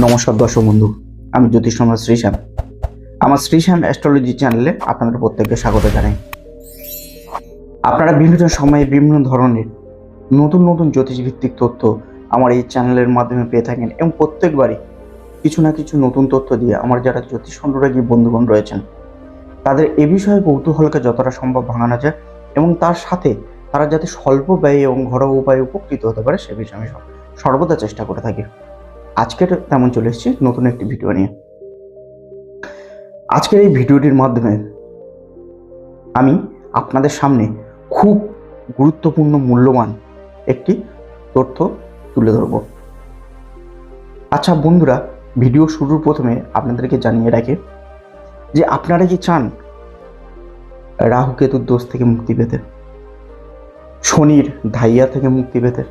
নমস্কার দর্শক বন্ধু, আমি জ্যোতিষ সম্রাট শ্রীশ্যাম। আমার শ্রীশ্যাম অ্যাস্ট্রোলজি চ্যানেলে আপনাদের প্রত্যেককে স্বাগত জানাই। আপনারা বিভিন্ন সময়ে বিভিন্ন ধরনের নতুন নতুন জ্যোতিষ ভিত্তিক তথ্য আমার এই চ্যানেলের মাধ্যমে পেয়ে থাকেন এবং প্রত্যেকবারই কিছু না কিছু নতুন তথ্য দিয়ে আমার যারা জ্যোতিষ অনুরাগী বন্ধুগণ রয়েছেন তাদের এ বিষয়ে কৌতূহলকে যতটা সম্ভব ভাঙানো যায় এবং তার সাথে তারা যাতে স্বল্প ব্যয়ে এবং ঘরোয়া উপায়ে উপকৃত হতে পারে সে বিষয়ে আমি সর্বদা চেষ্টা করে থাকি। আজকের তেমন চলে এসেছি নতুন একটি ভিডিও নিয়ে। আজকের এই ভিডিওটির মাধ্যমে আমি আপনাদের সামনে খুব গুরুত্বপূর্ণ মূল্যবান একটি তথ্য তুলে ধরব। আচ্ছা বন্ধুরা, ভিডিও শুরুর প্রথমে আপনাদেরকে জানিয়ে রাখি যে আপনারা কি চান রাহু কেতুর দোষ থেকে মুক্তি পেতে, শনির ধাইয়া থেকে মুক্তি পেতে,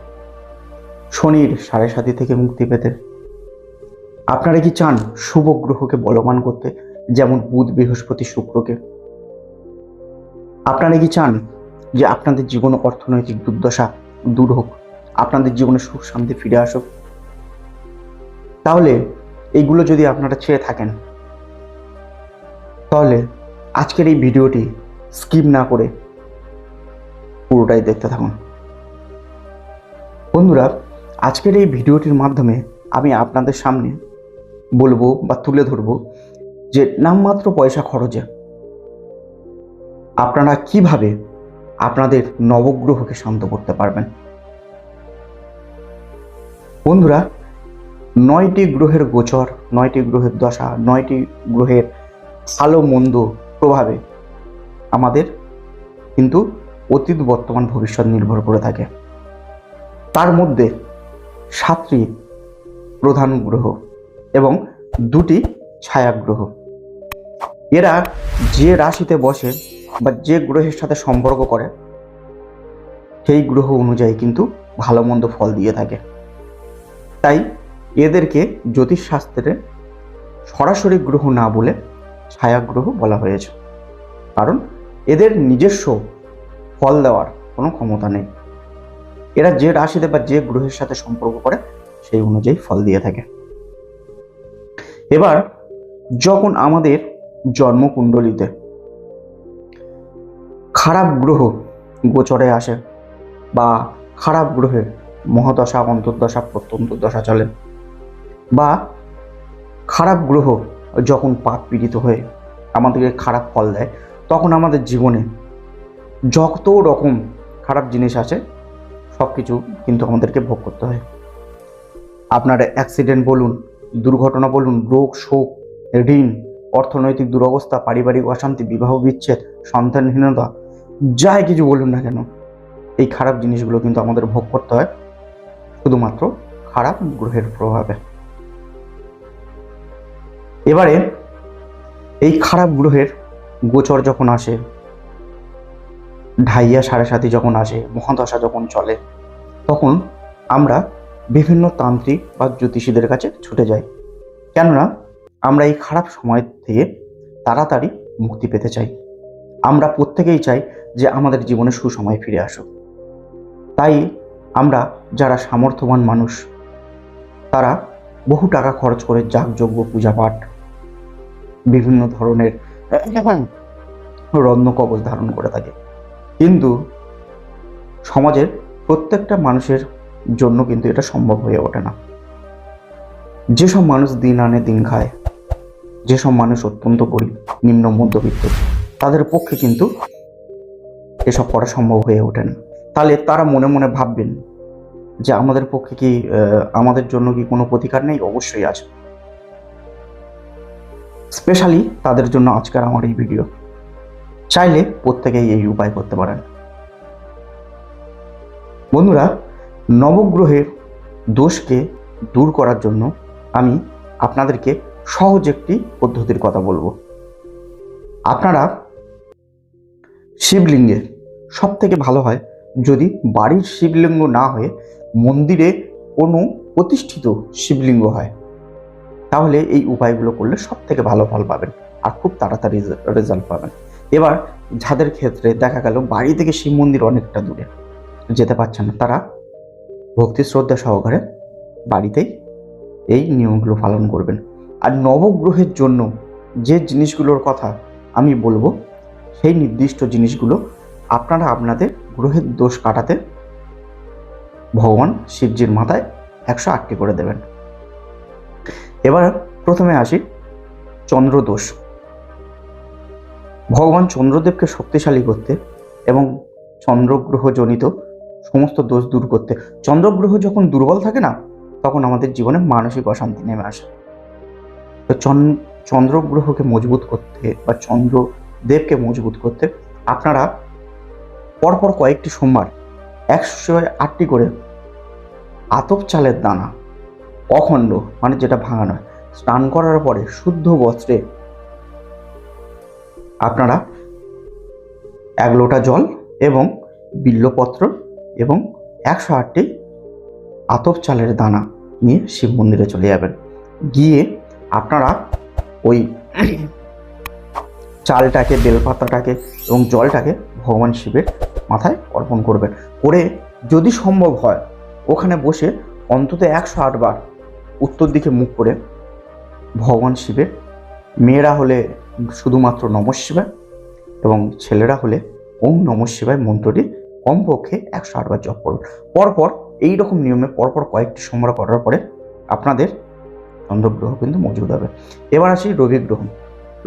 শনির সাড়ে সাতি থেকে মুক্তি পেতে, আপনারা কি চান শুভ গ্রহকে বলবান করতে, যেমন বুধ বৃহস্পতি শুক্রকে, আপনারা কি চান যে আপনাদের জীবনে অর্থনৈতিক দুর্দশা দূর হোক, আপনাদের জীবনে সুখ শান্তি ফিরে আসুক, তাহলে এইগুলো যদি আপনারা চেয়ে থাকেন তাহলে আজকের এই ভিডিওটি স্কিপ না করে পুরোটাই দেখতে থাকুন। বন্ধুরা, আজকের এই ভিডিওটির মাধ্যমে আমি আপনাদের সামনে বলবো বা তুলে ধরবো যে নামমাত্র পয়সা খরচে আপনারা কিভাবে আপনাদের নবগ্রহকে শান্ত করতে পারবেন। বন্ধুরা, 9টি গ্রহের গোচর, 9টি গ্রহের দশা, 9টি গ্রহের ভালো মন্দ প্রভাবে আমাদের কিন্তু অতীত বর্তমান ভবিষ্যৎ নির্ভর করে থাকে। তার মধ্যে 7টি প্রধান গ্রহ এবং 2টি ছায়া গ্রহ, এরা যে রাশিতে বসে বা যে গ্রহের সাথে সম্পর্ক করে সেই গ্রহ অনুযায়ী কিন্তু ভালো মন্দ ফল দিয়ে থাকে। তাই এদেরকে জ্যোতিষশাস্ত্রে সরাসরি গ্রহ না বলে ছায়া গ্রহ বলা হয়েছে, কারণ এদের নিজস্ব ফল দেওয়ার কোনো ক্ষমতা নেই। এরা যে রাশিতে বা যে গ্রহের সাথে সম্পর্ক করে সেই অনুযায়ী ফল দিয়ে থাকে। এবার যখন আমাদের জন্মকুণ্ডলিতে খারাপ গ্রহ গোচরে আসে বা খারাপ গ্রহের মহাদশা অন্তর্দশা প্রত্যন্তর্দশা চলে বা খারাপ গ্রহ যখন পাপ পীড়িত হয়ে আমাদেরকে খারাপ ফল দেয়, তখন আমাদের জীবনে যত রকম খারাপ জিনিস আছে সব কিছু কিন্তু আমাদেরকে ভোগ করতে হয়। আপনার অ্যাক্সিডেন্ট বলুন, দুর্ঘটনা বলুন, রোগ শোক, ঋণ, অর্থনৈতিক দুরবস্থা, পারিবারিক অশান্তি, বিবাহ বিচ্ছেদ, সন্তানহীনতা, যাই কিছু বলুন না কেন, এই খারাপ জিনিসগুলো কিন্তু আমাদের ভোগ করতে হয় শুধুমাত্র খারাপ গ্রহের প্রভাবে। এবারে এই খারাপ গ্রহের গোচর যখন আসে, ঢাইয়া সাড়ে সাতি যখন আসে, মহাদশা যখন চলে, তখন আমরা বিভিন্ন তান্ত্রিক বা জ্যোতিষীদের কাছে ছুটে যাই, কেননা আমরা এই খারাপ সময় থেকে তাড়াতাড়ি মুক্তি পেতে চাই। আমরা প্রত্যেকেই চাই যে আমাদের জীবনে সুসময় ফিরে আসুক। তাই আমরা যারা সামর্থ্যবান মানুষ তারা বহু টাকা খরচ করে যাগযজ্ঞ, পূজা পাঠ, বিভিন্ন ধরনের রত্ন কবচ ধারণ করে থাকে, কিন্তু সমাজের প্রত্যেকটা মানুষের জন্য কিন্তু এটা সম্ভব হয়ে ওঠে না। যেসব মানুষ দিন আনে দিন খায়, যেসব মানুষ অত্যন্ত গরিব, নিম্ন মধ্যবিত্ত, তাদের পক্ষে কিন্তু এসব করা সম্ভব হয়ে ওঠে না। তাহলে তারা মনে মনে ভাববেন যে আমাদের পক্ষে কি আমাদের জন্য কি কোনো প্রতিকার নেই? অবশ্যই আছে। স্পেশালি তাদের জন্য আজকের আমার এই ভিডিও। চাইলে প্রত্যেকেই এই উপায় করতে পারেন। বন্ধুরা, নবগ্রহের দোষকে দূর করার জন্য আমি আপনাদেরকে সহজ একটি পদ্ধতির কথা বলবো। আপনারা শিবলিঙ্গে সব থেকে ভালো হয় যদি বাড়ির শিবলিঙ্গ না হয়ে মন্দিরে কোনো প্রতিষ্ঠিত শিবলিঙ্গ হয়, তাহলে এই উপায়গুলো করলে সব থেকে ভালো ফল পাবেন আর খুব তাড়াতাড়ি রেজাল্ট পাবেন। এবার যাদের ক্ষেত্রে দেখা গেল বাড়ি থেকে শিব মন্দির অনেকটা দূরে যেতে পারছেন না, তারা ভক্তি শ্রদ্ধা সহকারে বাড়িতেই এই নিয়মগুলো পালন করবেন। আর নবগ্রহের জন্য যে জিনিসগুলোর কথা আমি বলবো, সেই নির্দিষ্ট জিনিসগুলো আপনারা আপনাদের গ্রহের দোষ কাটাতে ভগবান শিবজির মাথায় 108টি করে দেবেন। এবার প্রথমে আসি চন্দ্রদোষ। ভগবান চন্দ্রদেবকে শক্তিশালী করতে এবং চন্দ্রগ্রহজনিত সমস্ত দোষ দূর করতে, চন্দ্রগ্রহ যখন দুর্বল থাকে না, তখন আমাদের জীবনে মানসিক অশান্তি নেমে আসে। তো চন্দ্রগ্রহকে মজবুত করতে বা চন্দ্রদেবকে মজবুত করতে আপনারা পরপর কয়েকটি সোমবার 108টি করে আতপ চালের দানা অখণ্ড, মানে যেটা ভাঙা নয়, স্নান করার পরে শুদ্ধ বস্ত্রে আপনারা 1 লোটা জল এবং বিল্বপত্র এবং 108টি আতপ চালের দানা নিয়ে শিব মন্দিরে চলে যাবেন। গিয়ে আপনারা ওই চালটাকে, বেলপাতাটাকে এবং জলটাকে ভগবান শিবের মাথায় অর্পণ করবেন। করে যদি সম্ভব হয় ওখানে বসে অন্তত 108 বার উত্তর দিকে মুখ করে ভগবান শিবের, মেয়েরা হলে শুধুমাত্র নমঃ শিবায় এবং ছেলেরা হলে ওম নমঃ শিবায় মন্ত্রটি কমপক্ষে 108 বার জপ করুন। পরপর এইরকম নিয়মে পরপর কয়েকটি সোমবার করার পরে আপনাদের চন্দ্রগ্রহ কিন্তু মজুদ হবে। এবার আসি রবি গ্রহ।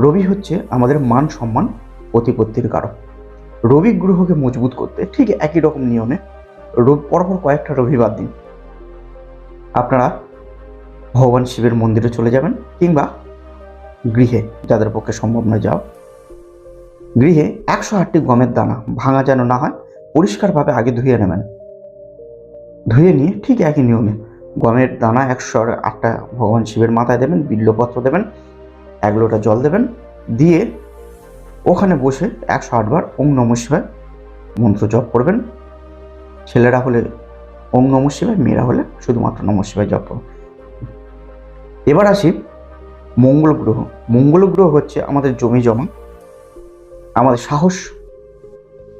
রবি হচ্ছে আমাদের মান সম্মান প্রতিপত্তির কারক। রবি গ্রহকে মজবুত করতে ঠিক একই রকম নিয়মে পরপর কয়েকটা রবিবার দিন আপনারা ভগবান শিবের মন্দিরে চলে যাবেন, কিংবা গৃহে যাদের পক্ষে সম্ভব নয় যাও, গৃহে 108টি গমের দানা ভাঙা যেন না হয়, পরিষ্কারভাবে আগে ধুয়ে নেবেন। ধুয়ে নিয়ে ঠিক একই নিয়মে গমের দানা 108টা ভগবান শিবের মাথায় দেবেন, বিল্বপত্র দেবেন, 1 লোটা জল দেবেন, দিয়ে ওখানে বসে 108 বার ওম নমঃ শিবায় মন্ত্র জপ করবেন। ছেলেরা হলে ওম নমঃ শিবায়, মেয়েরা হলে শুধুমাত্র নমঃ শিবায় জপ করবেন। এবার আসি মঙ্গল গ্রহ। মঙ্গল গ্রহ হচ্ছে আমাদের জমি জমা, আমাদের সাহস,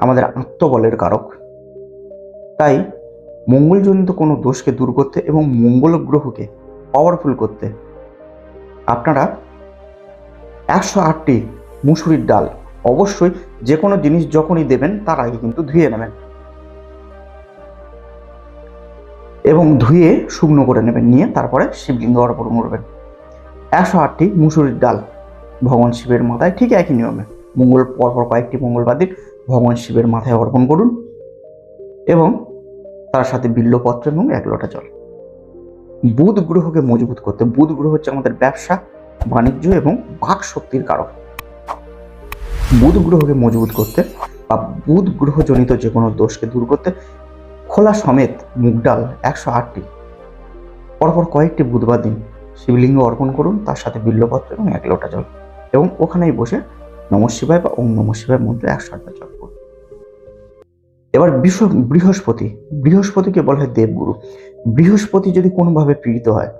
আমাদের আত্মবলের কারক। তাই মঙ্গলজনিত কোনো দোষকে দূর করতে এবং মঙ্গল গ্রহকে পাওয়ারফুল করতে আপনারা 108টি মুসুরির ডাল অবশ্যই যে কোনো জিনিস যখনই দেবেন তার আগে কিন্তু ধুয়ে নেবেন এবং ধুয়ে শুকনো করে নেবেন, নিয়ে তারপরে শিবলিঙ্গ অর্পণ করবেন। 108টি মুসুরির ডাল ভগবান শিবের মাথায় ঠিক একই নিয়মে পরপর কয়েকটি মঙ্গলবার দিন ভগবান শিবের মাথায় অর্পণ করুন এবং তার সাথে বিল্বপত্র এবং 1 লোটা জল। বুধ গ্রহকে মজবুত করতে, বুধ গ্রহ হচ্ছে আমাদের ব্যবসা, বাণিজ্য এবং বাক শক্তির কারক। বুধ গ্রহকে মজবুত করতে বা বুধ গ্রহজনিত যে কোনো দোষকে দূর করতে খোলা সমেত মুগ ডাল 108টি পরপর কয়েকটি বুধবার দিন শিবলিঙ্গ অর্পণ করুন, তার সাথে বিল্বপত্র এবং 1 লোটা জল, এবং ওখানেই বসে নমঃ শিবায় বা ওম নমঃ শিবায় মন্ত্র 108 বার জপ করুন। এবার বৃহস্পতিকে বলা হয় দেবগুরু। বৃহস্পতি যদি কোনোভাবে পীড়িত হয়,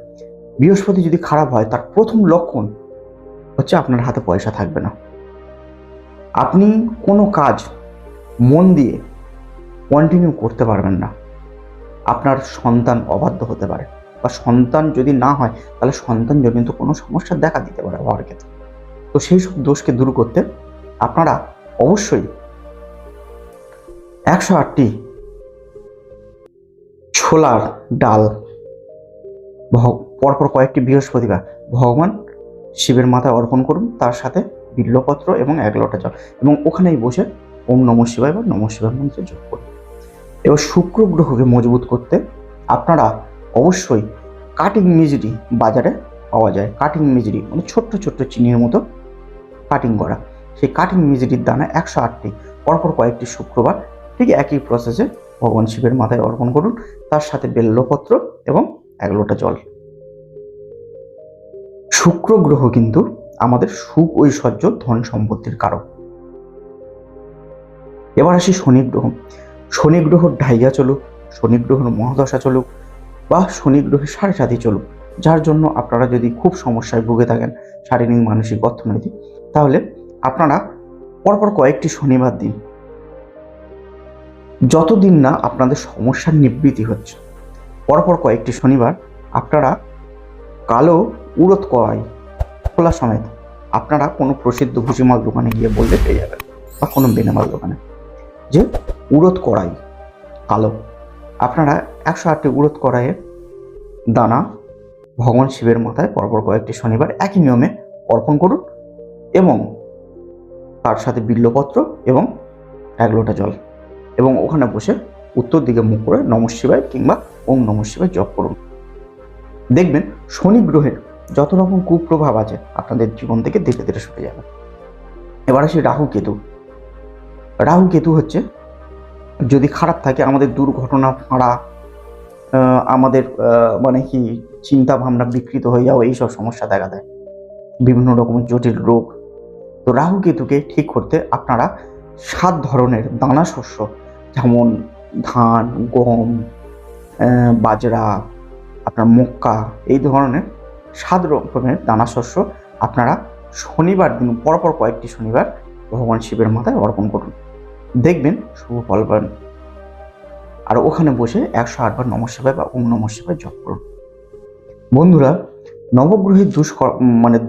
বৃহস্পতি যদি খারাপ হয়, তার প্রথম লক্ষণ হচ্ছে আপনার হাতে পয়সা থাকবে না। আপনি কোনো কাজ মন দিয়ে কন্টিনিউ করতে পারবেন না। আপনার সন্তান অবাধ্য হতে পারে, বা সন্তান যদি না হয় তাহলে সন্তানজনিত কোনো সমস্যা দেখা দিতে পারে হওয়ার ক্ষেত্রে। তো সেই সব দোষকে দূর করতে আপনারা অবশ্যই 108টি ছোলার ডাল পরপর কয়েকটি বৃহস্পতিবার ভগবান শিবের মাথায় অর্পণ করুন, তার সাথে বিল্বপত্র এবং 1 লোটা জল, এবং ওখানেই বসে ওম নমঃ শিবায় বা নমঃ শিবায় মন্ত্র জপ করুন। এবার শুক্র গ্রহকে মজবুত করতে আপনারা অবশ্যই কাটিং মিজরি বাজারে পাওয়া যায়। কাটিং মিজরি মানে ছোট্ট ছোট্ট চিনির মতো কাটিং করা, সেই কাটিং মিজরির দানা 108টি পরপর কয়েকটি শুক্রবার ঠিক একই প্রসেসে ভগবান শিবের মাথায় অর্পণ করুন, তার সাথে বেল্লপত্র এবং 1 লোটা জল। শুক্র গ্রহ কিন্তু আমাদের সুখ, ঐশ্বর্য, ধন সম্পত্তির কারক। এবার আসি শনি গ্রহ। শনি গ্রহ ঢাইয়া চলুক, শনি গ্রহের মহাদশা চলুক, বা শনি গ্রহের 7.5 চলুক, যার জন্য আপনারা যদি খুব সমস্যায় ভুগে থাকেন, শারীরিক, মানসিক, অর্থনৈতিক, তাহলে আপনারা পরপর কয়েকটি শনিবার দিন, যতদিন না আপনাদের সমস্যার নিবৃত্তি হচ্ছে, পরপর কয়েকটি শনিবার আপনারা কালো উড়দ কড়াই খোলা সমেত আপনারা কোনো প্রসিদ্ধ ভুসিমাল দোকানে গিয়ে বললে পেয়ে যাবেন, বা কোনো বেনামাল দোকানে, যে উড়দ কড়াই কালো। আপনারা 108টি উড়দ কড়াইয়ের দানা ভগবান শিবের মাথায় পরপর কয়েকটি শনিবার একই নিয়মে অর্পণ করুন, এবং তার সাথে বিল্লপত্র এবং 1 লোটা জল, এবং ওখানে বসে উত্তর দিকে মুখ করে নমঃ শিবায় কিংবা ওম নমঃ শিবায় জপ করুন। দেখবেন শনি গ্রহের যত রকম কুপ্রভাব আছে আপনাদের জীবন থেকে ধীরে ধীরে সরে যাবে। এবার আসি রাহু কেতু। রাহু কেতু হচ্ছে, যদি খারাপ থাকে আমাদের দুর্ঘটনা ফাঁড়া, আমাদের মানে কি চিন্তা ভাবনা বিকৃত হয়ে যাওয়া, এইসব সমস্যা দেখা দেয়, বিভিন্ন রকম জটিল রোগ। তো রাহু কেতুকে ঠিক করতে আপনারা 7 ধরনের দানা শস্য, যেমন ধান, গম, বাজরা, আপনার মক্কা, এই ধরনের 7 রকমের দানা শস্য আপনারা শনিবার দিন পরপর কয়েকটি শনিবার ভগবান শিবের মাথায় অর্পণ করুন, দেখবেন শুভ ফল পাবেন। আর ওখানে বসে 108 বার নমঃ শিবায় বা ওম নমঃ শিবায় জপ করুন। বন্ধুরা, নবগ্রহের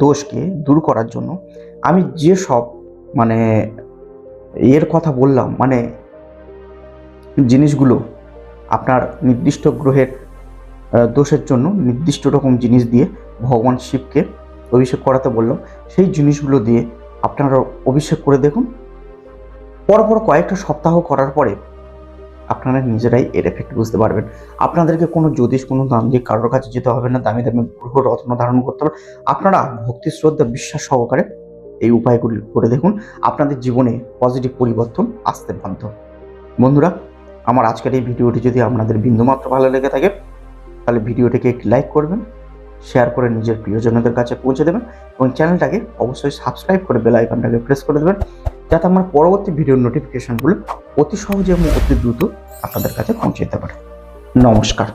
দোষকে দূর করার জন্য আমি যে সব এর কথা বললাম, জিনিসগুলো আপনার নির্দিষ্ট গ্রহের দোষের জন্য নির্দিষ্ট রকম জিনিস দিয়ে ভগবান শিবকে অভিষেক করাতে বললাম, সেই জিনিসগুলো দিয়ে আপনারা অভিষেক করে দেখুন। পরপর কয়েকটা সপ্তাহ করার পরে আপনারা নিজেরাই এর এফেক্ট বুঝতে পারবেন। আপনাদেরকে কোনো জ্যোতিষ, কোনো তান্ত্রিক কারোর কাছে যেতে হবে না, দামি দামি গ্রহ রত্ন ধারণ করতে হবে। আপনারা ভক্তি, শ্রদ্ধা, বিশ্বাস সহকারে এই উপায়গুলি করে দেখুন, আপনাদের জীবনে পজিটিভ পরিবর্তন আসতে বাধ্য। বন্ধুরা, আমার আজকের এই ভিডিওটি যদি আপনাদের বিন্দুমাত্র ভালো লেগে থাকে তাহলে ভিডিওটিকে একটি লাইক করবেন, শেয়ার করে নিজের প্রিয়জনদের কাছে পৌঁছে দেবেন, এবং চ্যানেলটাকে অবশ্যই সাবস্ক্রাইব করে বেল আইকনটাকে প্রেস করে দেবেন, যাতে আমার পরবর্তী ভিডিওর নোটিফিকেশনগুলো অতি সহজে এবং অতি দ্রুত আপনাদের কাছে পৌঁছে যেতে পারে। নমস্কার।